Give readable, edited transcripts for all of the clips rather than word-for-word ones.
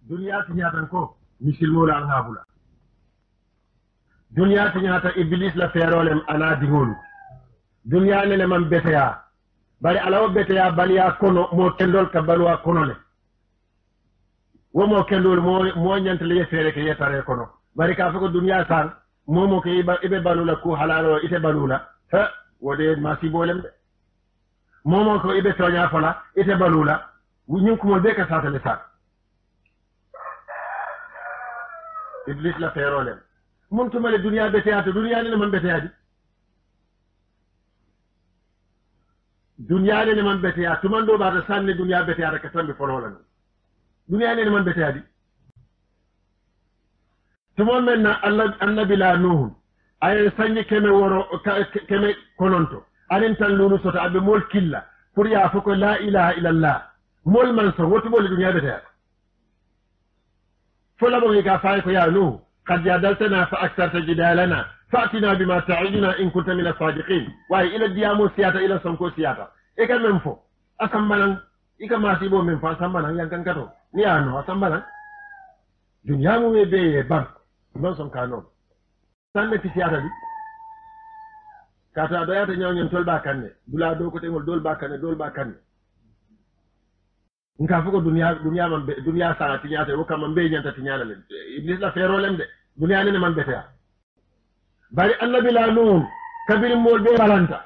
duniya tiñatan ko misilmola an habula duniya tiñata iblis la feerolem ana diŋolu duniya nene man beteya bari alawo beteya baliya kono mo kendol ka baluwa kono le womo kendol mo ñantale ye feere ke yetare kono bari ka foko duniya san momo ke ibe balula ku halalo ite balula ha wode masibolem de momo ko ibe toña fola ite balula ñin kumol be ka satale sa iblis la feerolem mun tumale duniya beteya to duniya nene man beteya di duniya nene man beteya tuman do bata sanne duniya beteya rek tambi fololan duniya nene man beteya di tumon men na Allah annabi la nuh ay sanni keme woro keme kononto anin tan lulu sota abe mol killa pour ya foko la ilaha illa allah mol man so wotu bol duniya beteya fola bo ga fay ko ya nuh قد جادلتنا فأكثرت جدالنا فأتنا بما تعيدنا إن كنت من الصادقين واي إلى الديامو سياتا إلى سمكو سياتا إيكا منفو أسمبالا إيكا ما سيبو منفو أسمبالا ينكن كتو نيانو أسمبالا دنيامو ميبي بان non son kanon sanne fi siyata di kata doyata ñaw ñen tol ba kanne dula do ko tengol dol ba kanne nka fuko duniya man duniya sa tiñata wo kam be ñanta tiñala le iblis la ferolem de duniya ne man betea bari annabi la nun kabir mol be balanta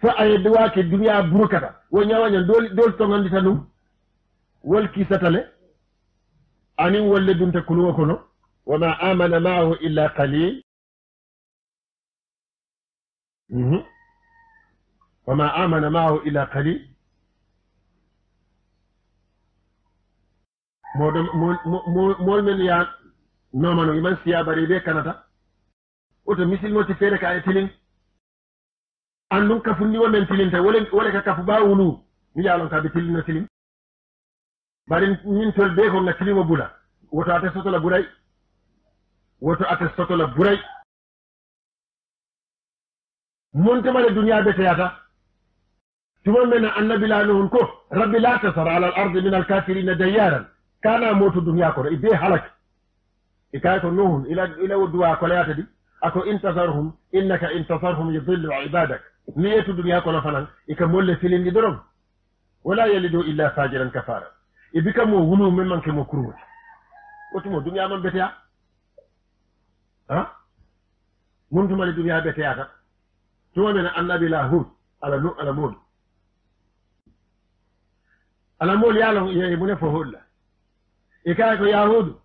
fa ay duwa ke duniya burkata wo ñawañan dol to ngandi tanu wal kisatale anin wolle dunta kuluwa kono wama amana ma'ahu illa qalil wama amana ma'ahu illa qalil mol men ya nomano iman siya bari be kanata oto misil moti fere ka ay tilin andun kafu ni women tilin ta wala ka kafu ba wulu mi yalon ka be tilin na tilin bari min tol be ko na tilin wo bula woto ate soto la buray montema le duniya be tayata tuma men annabi la nuhun ko rabbi la tasar ala al-ardi min al-kafirin dayyaran kana motu duniya ko ibe halak ikay ko nuhun ila wadwa ko layata di ako intasarhum innaka intasarhum yudillu ibadak niyatu duniya ko la fanan ika molle filin di dorom wala yalidu illa fajiran kafara ibika mo wunu men manke mo kuru otumo duniya man beteya ha mun tuma le duniya beteya ta tuma men annabi la hud ala mol yalon ye mun fo holla إكاكو يهود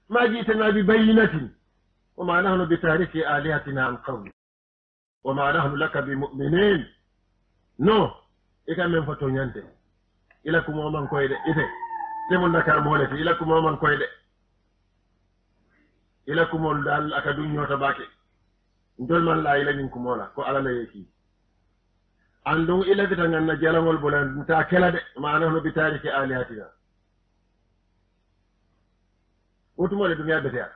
ما جئتنا ببينة وما نحن بتارك آلهتنا عن قول وما نحن لك بمؤمنين نو إكا من فتون ينتي إلكم ومن كويدة إذا تمون نكار مولتي إلكم ومن كويدة إلكم ولدال أكادون يوتباكي ndol man la ila ñinkum wala ko ala la yeki andung ila bitangan na jalangol bolan ta kela de ma nahnu bi tariki alihatina wotumo le duniya beteya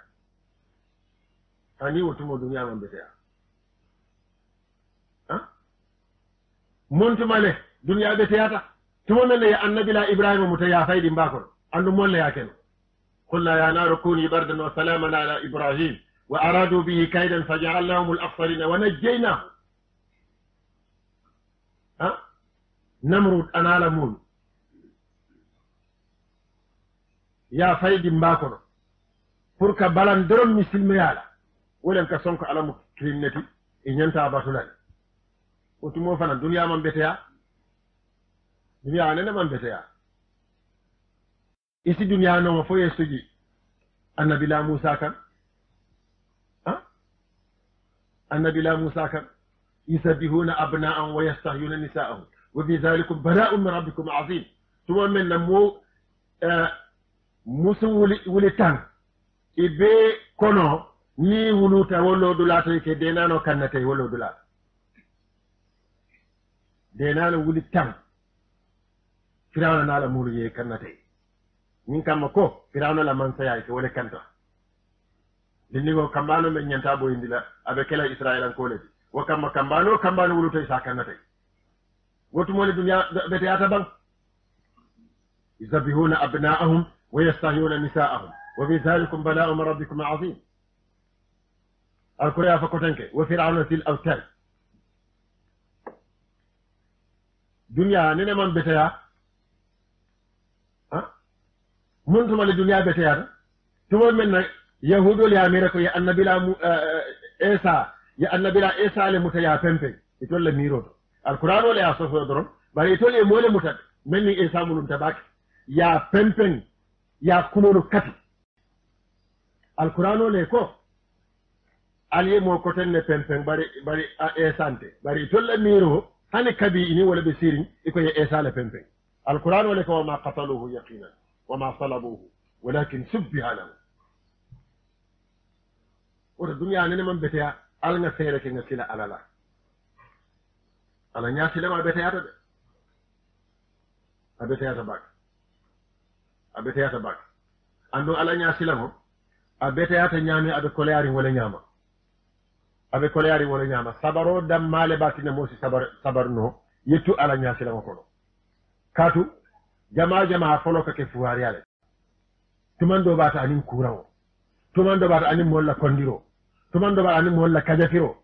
ani wotumo duniya man beteya ha montuma le duniya beteyata tumo men ya annabi la ibrahima mutaya faydi mbakol andu molle ya ken qulna ya naru kuni bardan wa salaman ala ibrahim wa aradu bihi kaydan faj'alnahum al-akhsarin wa najjaynahum ha namrud anala mun ya faydi mbakol pour que balan doron misilme yala wolen ka sonko alamu krinneti e ñanta batulani otumo fana duniya man beteya duniya nene man beteya isi duniya noma fo yestuji annabi la musa kan annabi la musa kan yusabbihuna abna'an wa yastahyuna nisa'ahum wa bi dhalikum bala'un min rabbikum 'azim tuma men na mo musu wuli tan ibe kono ni wuluta wolo dulata ke denano kannate wolo dulata denano wuli tan firawna nala mulu ye kannate min kamma ko firawna la man saya ke wole kanta dinnigo kambano men nyanta bo indila abe kala israelan ko ledi wo kamma kambano wuluta isa kannate wotu mo le dunya bete ata bang يذبحون أبناءهم ويستحيون نساءهم وفي ذلكم بلاء من ربكم عظيم الكريا فكوتنك وفرعون ذي الأوتاد دنيا نene man beteya mun tuma le duniya beteya tuma men na yahudol ya mere ko ya annabila isa le mutaya pempe itol le miro alquran wala ya sofo doron bari itol e mole mutat men ni isa mulum tabak ya pempen ya kununu kati alquran le ko ali mo ko tenne pempen bari esante bari itol le miro hani kabi ini wala be sirin iko ye isa le pempen alquran wala ko ma qataluhu yaqinan وما صلبوه ولكن شبه له wota duniya nene man beteya alga seere ke nga sila alala ala ñasilema a beteyata de a beteyata bak ando ala ñasilamo a beteyata ñaami aɓe koleyari wala ñaama aɓe koleyari wala ñaama sabaro dammale batine mosi sabar no yettu ala ñasilama kono katu jama folo kake fuwari ale tumando bata anin kurawo tumando bata anin molla kondiro tumando bata anin molla kajafiro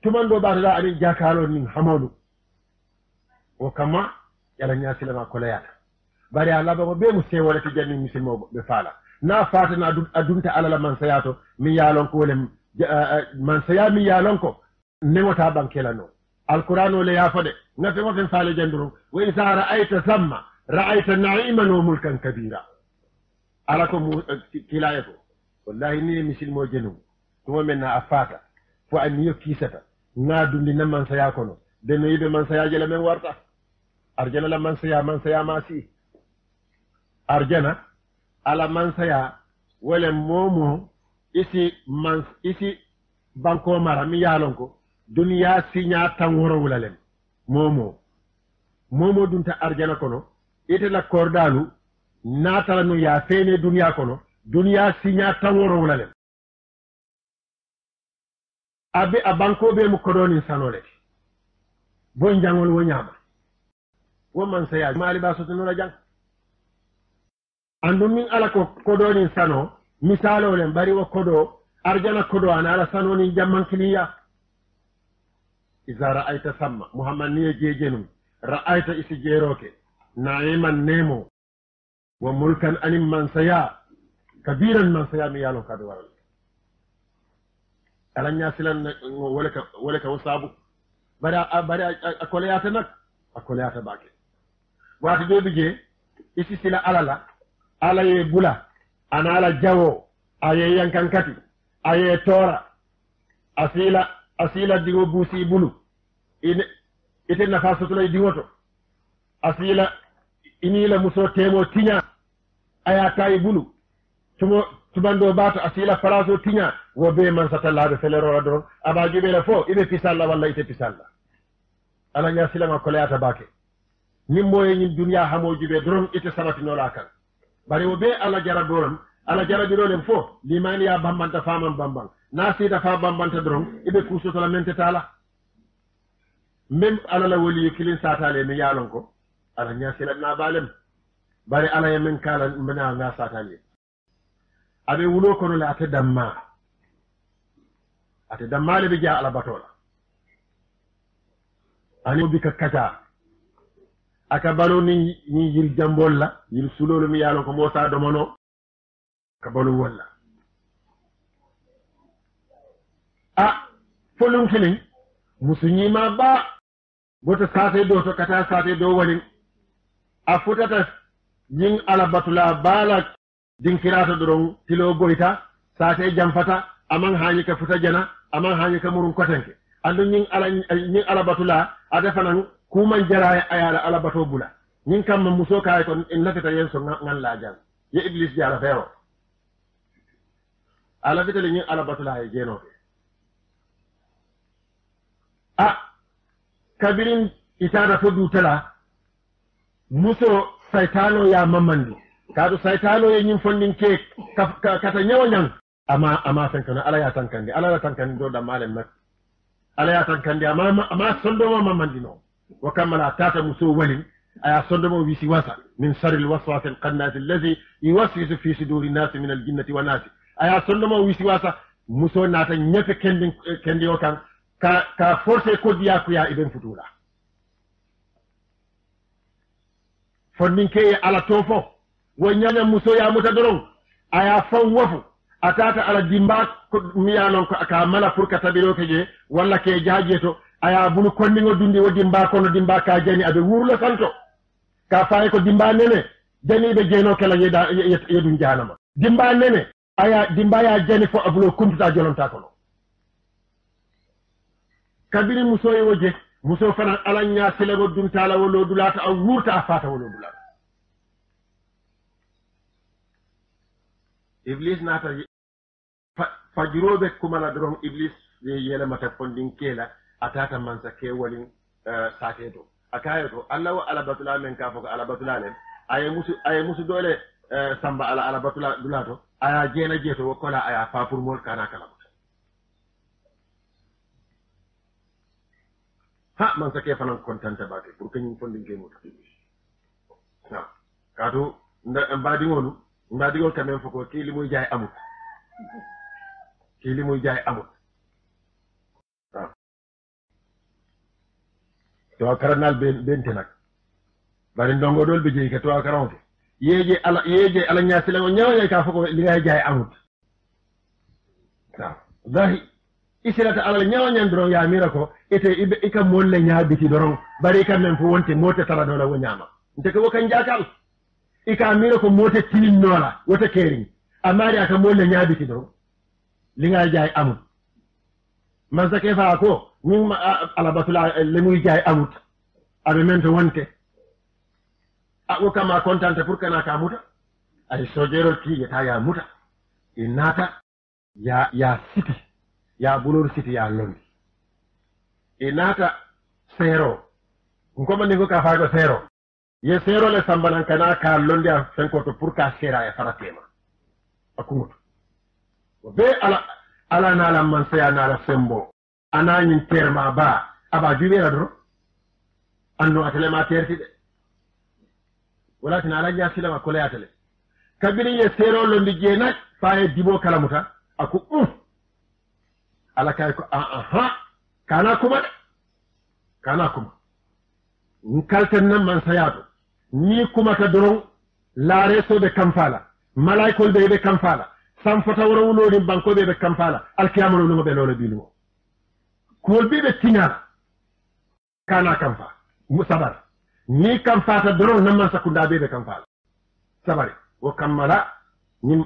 tumando bata da anin jakalo nin hamolu o kama yala nyasilama kolayata bari Allah ba be mu sewole ti janni misilmo be fala na fata na adunta alala man sayato mi yalon ko wala man saya mi yalon ko nemota bankela no alqur'ano le yafade ngafe mo fen faale janduru wa isa ra'aita thamma رأيت نعيما وملكا كبيرا أراكم كلايكو والله إني مثل موجنو ثم منا أفاتا فأني يكيستا نادو لنا من سياكونو دنو يبه من سياجل من ورطة أرجنا لمن سيا ماسي أرجنا على من سيا ولا مومو isi banko mara mi yalonko duniya sinya tangoro wulalem momo dunta arjana kono ite la kordalu natala no ya fene duniya kono duniya sinya tangoro wulale abe abanko be mu kodoni sanole bon jangol wo nyama wo man saya mali ba so tinu la jang andu min ala ko kodoni sano misalo len bari wo kodo arjana kodo ana ala sanoni jamman kiliya iza ra'aita samma muhammad ni jejenum ra'aita isi jeroke نعيما نيمو وملكا أنم من سيا كبيرا من سيا ميالو كدوار ألن ياسلا ولك وصابو بدا أكوليات باكي واتي دو بيجي إسي سلا ألالا ألا يبولا أنا ألا جاو أي ينكن كتي أي تورا أسيلا ديو بوسي بلو إتن نفاسو تلي ديوتو أسيلا ini la muso temo tinya aya tay bulu tubando bato asila faraso tinya wo be man satalla felero do aba jibe la fo ibe pisalla walla ite pisalla ala nya silama koleata bake nimmo e nyin dunya hamo jibe dron ite sabati no la kan bari wo be ala jara dolam ala jara dolem fo limani ya bambanta faman bambang nasi da fa bambanta dron ibe kuso to la mente tala mem ala la woli kilin satale mi yalon ko ala ñasila na balem bari ala ye min kala mbina nga satali abe wulo kono la ate damma le bi ja ala batola ani bi ka kata aka balo ni yil jambol la yil sulolo mi yalo ko mosa domono ka balo walla folum kinin musunyima ba bota sate do to kata sate do wani a futata yin alabatula bala dinkirata doron tilo goita sate jamfata aman hanyi ka futa jana aman hanyi ka murun kotenke andu yin alabatula adefanan kuman jara ayala alabato bula yin kam muso kay ko en lafita yen so ngan la jang ye iblis jara fero ala fitale yin alabatula e jeno kabirin itada fo dutala muso saitano ya mamandi kadu saitano ye nyim fondin ke kata nyawo nyang ama tankana ala ya tankandi do da malen nak ala ya tankandi ama sondo mamandi no wa kamala tata muso walin aya sondemo wisi wasa min sharril waswasil qannati allazi yuwaswisu fi suduri nasi min aljinnati wa nasi aya sondemo wisi wasa muso nata ñefe kendi o kan ka forcé kodiya kuya iben futula fonnin keye ala to fo wo ñaña muso ya muta doron aya fon wofu atata ala dimba ko miyanon ko aka mala pour ka tabiro ke je walla ke jaaje to aya bulu konningo dundi o dimba kono dimba ka jani abe wurlo santo ka faay ko dimba nene jani be jeno kala yedun janama dimba nene aya dimba ya jani fo abulo kuntuta jolonta kono kabiri muso yo je muso fana ala nya silego dum tala wolo dulata aw wurta afata wolo dulata iblis nata fajirobe kumala doron iblis yele mata fondin kela atata mansa ke walin saketo akayo Allah wa ala batula men ka foko ala batula len aye musu dole samba ala batula dulato aya jena jeto wakola aya fafur mol kana kala ha mansa ke fanan kontanta bake pour que ñu fondin ke muta na kato mbadi ngol quand même foko ki li muy jaay amut kii li muy jaay amut waaw to karanal bente nag bari ndongo dol be jeyi ke to karonke yeje ala ñaasi la ñawñay ka foko li ngay jaay amut waaw wallahi isilata ala ñawñan doron ya mira ko ite ika molle ñaabiti doron bari kam men fo wonte mote tala dola wo ñaama nte ko wokan jakal ika mira ko mote tinin nola wota kering amari aka molle ñaabiti doron li ngay jaay amut man sa ke fa ko min ala batula le muy jaay amut abe men to wonte ako kama kontante pour kana ka muta ay sojero ki ta ya muta inata ya siti ya bulor siti ya londi inata sero ngoma ni ko ka fa ko sero ye sero le sambanan kana ka londi a fenko to pour ka sera ya faratema akungutu be ala nala man saya nala sembo anani terma ba aba jubera do anno atele ma terti de wala tin ala nya sila ma kole atele kabiri ye sero lo ndije nak faye dibo kalamuta aku ala kay ko kana kuma nkalten nan man sayato ni kuma ta doron laare so de kamfala malaikol be kamfala sam fota woro wuloni banko be kamfala alkiyamalo no be lolo bilumo kol be tinya kana kamfa musabar ni kamfata doron nan man sakunda be kamfala sabari wo kammala nim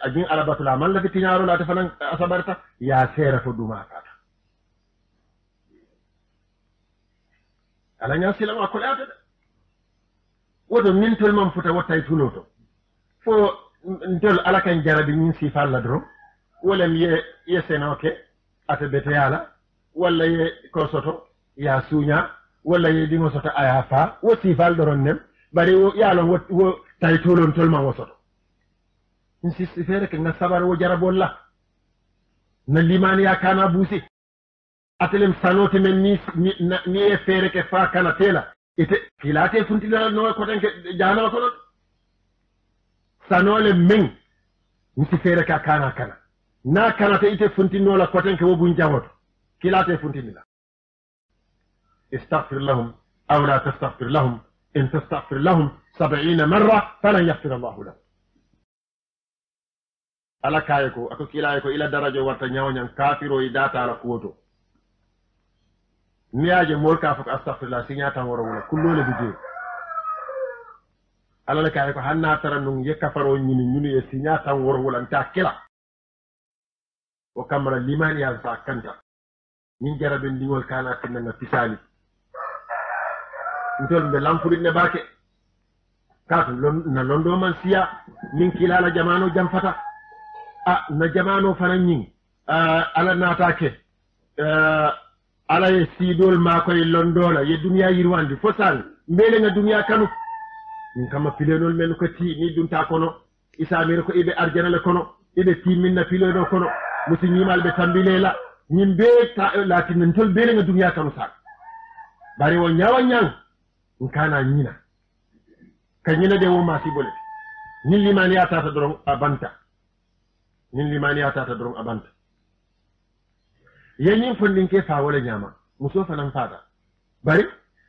ajin alabatula man la tinyaro la tafanan asabarta ya sera fo duma kata ala nya sila ma ko laata wodo min tol man futa wattay tunoto fo ndol ala kan jarabi min sifal la dro wala ye senoke ate bete yala wala ye ko soto ya sunya wala ye dingo soto aya fa wo sifal doron nem bari wo yalo wo tay tulon tol man wo soto insisti fere ke nga sabar wo jarabol la na limani ya kana busi atelem sanote men ni e fere ke fa kana tela ite kilate funtila no ko tan ke jana ko sanole men nsi fere ka kana na kana te ite funtino la ko tan ke wo bun jawoto kilate funtinila استغفر لهم أو لا تستغفر لهم إن تستغفر لهم 70 مرة فلن يغفر الله لهم ala kaye ko ako kilaye ko ila darajo warta nyawñan kafiro i data ala kuwoto miyaje mol ka fako astaghfirullah sinya tan woro wala kullole bije ala la kaye ko hanna tara nun ye kafaro nyini e sinya tan woro wala ta kila o kamara limani ya sa kanta min jarabe ndingol kana tinna fisali ndol be lampuri ne bake kato na londo man siya min kilala jamano jamfata na jamano fanan yin ala natake ala ye sidol makoy londola ye duniya yirwandi fosal mbele nga duniya kanu min kama pilenol men ko ti ni dunta kono isamir ko ibe arjana le kono ibe timin na pileno kono musi nyimal be tambilela nyimbe ta latin tol bele nga duniya kanu sak bari wo nyawa nyang nkana nyina ka nyina de wo ma si bole nin limani ya tata doron abanta nin limani ya tata doron abanta yanyin fondin ke fa wala nyama muso fanan fata bari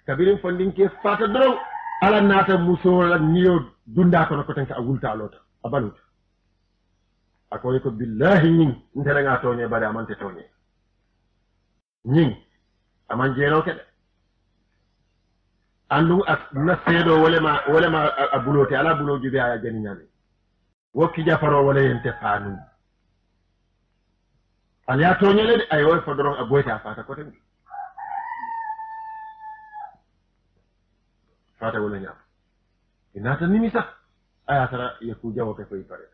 kabirin fondin ke fata doron ala nata muso la niyo dunda ko ko tanka agulta alota abalut akoy ko billahi nin ndere nga toñe bari amante toñe nin aman jeno kede andu na seedo wala ma abulote ala bulo jibe aya jani nyame wokki jafaro wala yente fanu ala toñe le ay way fo doron aboyta fata ko tan fata wala nyam inata nimi sax aya tara yaku jawo ke fay pare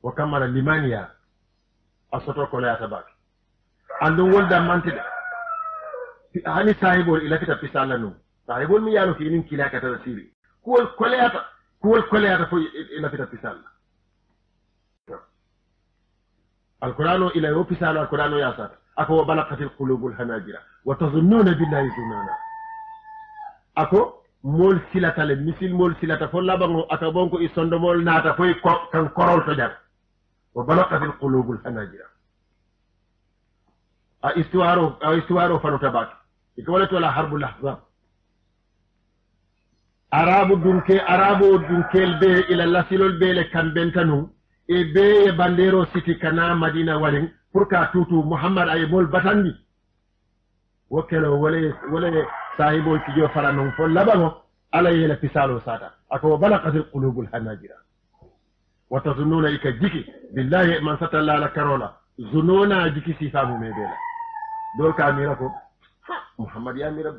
wa kamala limaniya asoto ko la tabak andu wolda mantide hani sahibol ila kita pisala no sahibol mi yalo kinin kila kata siri kuol koleyata fo ila kita pisala alqur'anu ila yo pisala alqur'anu ya sata ako balaqatil qulubul hanajira wa tazunnuna billahi zununa ako mol silata le misil mol silata fo labango aka bonko i sondo mol nata foy kan korol to jar wa balaqatil qulubul hanajira a istuwaro fano tabaki iko wala to la harbul ahzab arabu dunkel be ila lasilol be le kambentanu e be bandero siti kana madina walin pour ka tutu muhammad ay mol batandi wokelo wala sahibol kijo fara non fo labango ala yela pisalo sata ako balaqatil qulubul hanajira wa tazunnuna ikajiki billahi man satalla la karola zununa jiki sifamu medela dol ka mira ko muhammad ya mira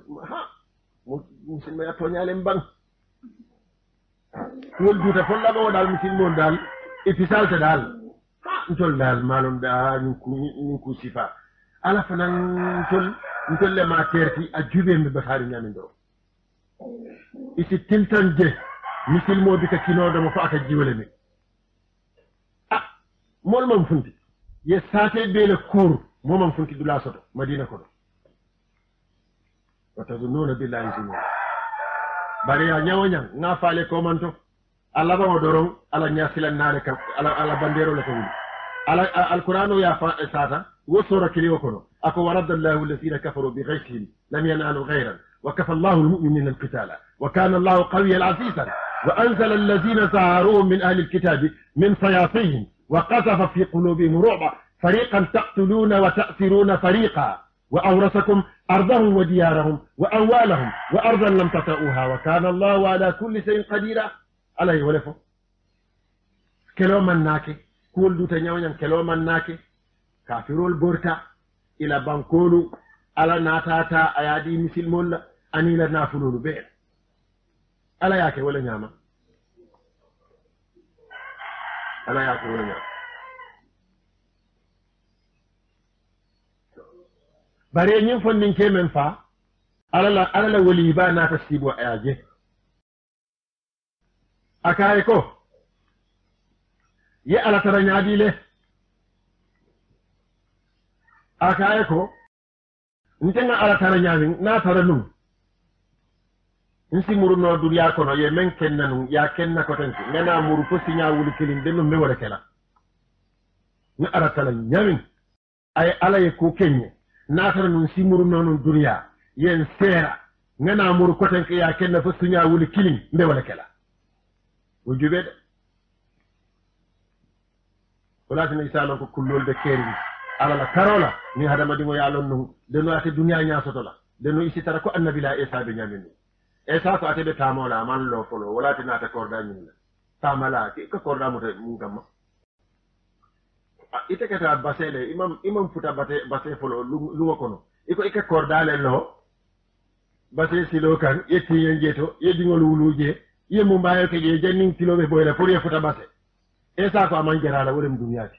muslima ya toñale mbang wol duta fo labango dal muslimo dal ifisalte dal ntol dal malum da ñu ku sifa ala fanan ntol le ma terti a jube mi batari nyamin do isi tiltanje misil mo bika kino do mo fa aka jiwele mi mol mam funti ye sate be le cour mo mam funti dula soto madina ko wata zununa billahi zununa bari ya nyawanya nga faale ko manto alla ba doron ala nyasila nare ka ala bandero la ko wuli ala alqur'anu ya fa sata wo sura kiliyo kono ako warada allahu alladhina kafaru bighaythihim lam yanalu ghayran wa kafa allahu almu'minina alqitala wa kana allahu qawiyyan azizan wa anzala alladhina zaharuhum min ahli alkitabi min sayasihim wa qasafa fi qulubihim ru'ba fariqan taqtuluna wa ta'siruna fariqa wa awrasakum ardahum wa diyarahum wa amwalahum wa ardan lam tata'uha wa kana allahu ala kulli shay'in qadira alay wolefo kelo man nake kul duta nyawnyam kelo man nake kafirol borta ila bankolu ala natata ayadi misilmol anila nafululu be ala yake wala nyama ala yake wala nyama bare nyin fondin kemen fa ala la wali ba na tasibo ayaje akaye ko ye ala tara nyaadile akaye ko ntenga ala tara nyaami na tara num nsi muru no duniya kono ye men kennanu ya kenna ko tan ngana muru ko sinya wuli kilin denu me wala kala na ala tara nyaami ay ala ye ko kenye na tara nun si muru no duniya yen sera ngana muru ko tan ya kenna fo sinya wuli kilin me wala kala wujube ولكن يسالون كلول بكيري على لا كارولا ني هذا ما ديمو يالون نو دنو اتي دنيا نياسوتولا دنو يسي تركو النبي لا ايسا بنيامين ايسا كو اتي بتامولا مان لو فلو ولا تنا تكوردا نين تاملا كي كوردا مو مغام ite kata basele imam futa bate folo luwa kono iko ike kordale lo bate silo kan yetti yenjeto yedingol wuluje yemu mbayo ke je janning kilobe boyla pour ye futa base esa ko aman jarala wolem duniyati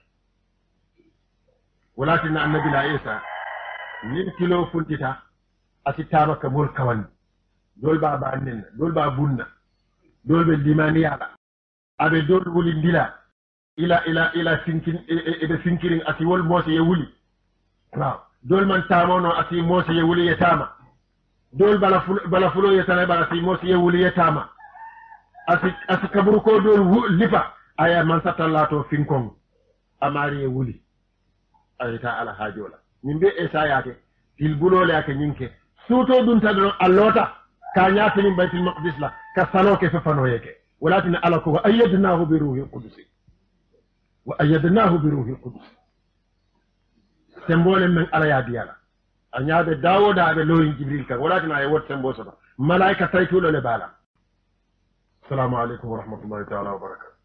walakin annabi la isa ni kilo funtita asitama ka mol kawan dol ba bannen dol ba bunna dol be limani yala abe dol wuli ndila ila sinkin e sinkirin ati wol mose ye wuli waaw dol man tamono ati mose ye wuli ye tama dol bala fulo yetana bala si mosi yewuli yetama asi kaburu ko dol lipa aya man satallato finkon amari wuli ayta ala hajola nimbe e sayate til bulole ake nyinke suto dun tadro allota ka nyaati min baytul maqdis la ka saloke fa fano yeke walakin ala ko ayyadnahu bi ruhil qudus wa ayyadnahu bi ruhil qudus sembole men ala ya diyala anyaade dawoda be loyin jibril kan walakin ay wot sembo soto malaika taytulo le bala assalamu alaikum wa rahmatullahi ta'ala wa barakatuh